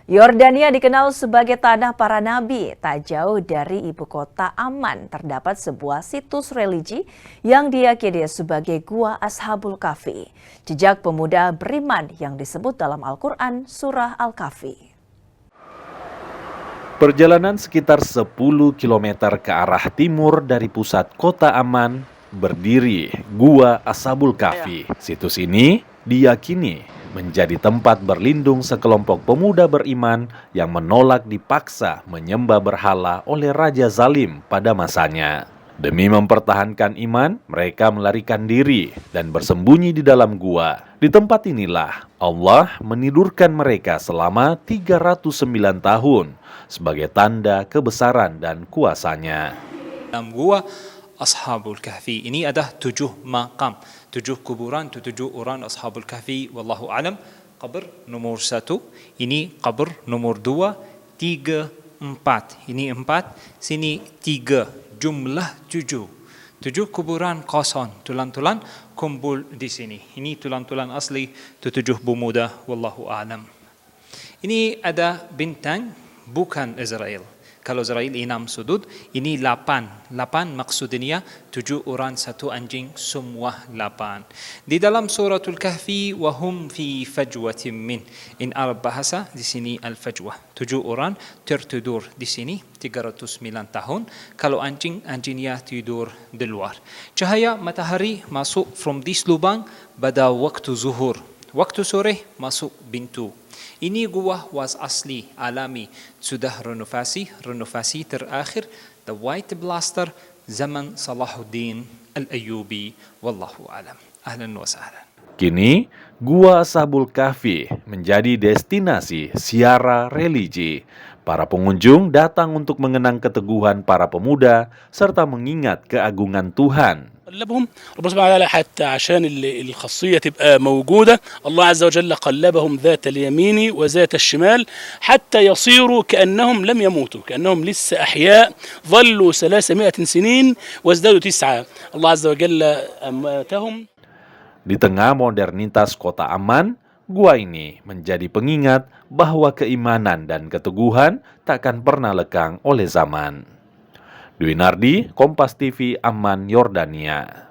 Yordania dikenal sebagai tanah para nabi. Tak jauh dari ibu kota Amman terdapat sebuah situs religi yang diyakini sebagai Gua Ashabul Kahfi. Jejak pemuda beriman yang disebut dalam Al-Quran Surah Al-Kahfi. Perjalanan sekitar 10 km ke arah timur dari pusat kota Amman berdiri Gua Ashabul Kahfi. Situs ini diyakini menjadi tempat berlindung sekelompok pemuda beriman yang menolak dipaksa menyembah berhala oleh Raja Zalim pada masanya. Demi mempertahankan iman, mereka melarikan diri dan bersembunyi di dalam gua. Di tempat inilah Allah menidurkan mereka selama 309 tahun sebagai tanda kebesaran dan kuasanya. Dalam gua Ashabul Kahfi ini ada 7 makam, 7 kuburan, 7 orang Ashabul Kahfi. Wallahu alam. Qabr nomor 1, ini qabr nomor 2, 3, 4. Ini 4, sini 3, jumlah 7. 7 kuburan kosong, tulang-tulang kumpul di sini. Ini tulang-tulang asli 7 pemuda. Wallahu alam. Ini ada bintang, bukan Israel. Kalau Israel 6 sudut, ini 8. 8 maksudnya 7 orang 1 anjing, semua 8. Di dalam suratul Kahfi, wahum fi fajwatin min. In Arab bahasa, di sini al-fajwah. 7 orang tertidur di sini, 309 tahun. Kalau anjingnya tidur di luar. Cahaya matahari masuk from this lubang pada waktu zuhur. Waktu sore masuk pintu. Ini gua was asli, alami, sudah renovasi terakhir, the White Blaster, zaman Salahuddin Al-Ayyubi, wallahu alam. Ahlan wa sahlan. Kini, Gua Ashabul Kahfi menjadi destinasi ziarah religi. Para pengunjung datang untuk mengenang keteguhan para pemuda serta mengingat keagungan Tuhan. قلبهم ربنا سبحانه وتعالى حتى عشان الخاصية تبقى موجودة الله عز وجل قلبهم ذات اليمين وذات الشمال حتى يصيروا كأنهم لم يموتوا كأنهم لسه أحياء ظلوا 300 سنين وازدادوا 9 الله عز وجل أماتهم. Di tengah modernitas kota Amman, gua ini menjadi pengingat bahwa keimanan dan keteguhan takkan pernah lekang oleh zaman. Dwi Nardi, Kompas TV, Amman, Yordania.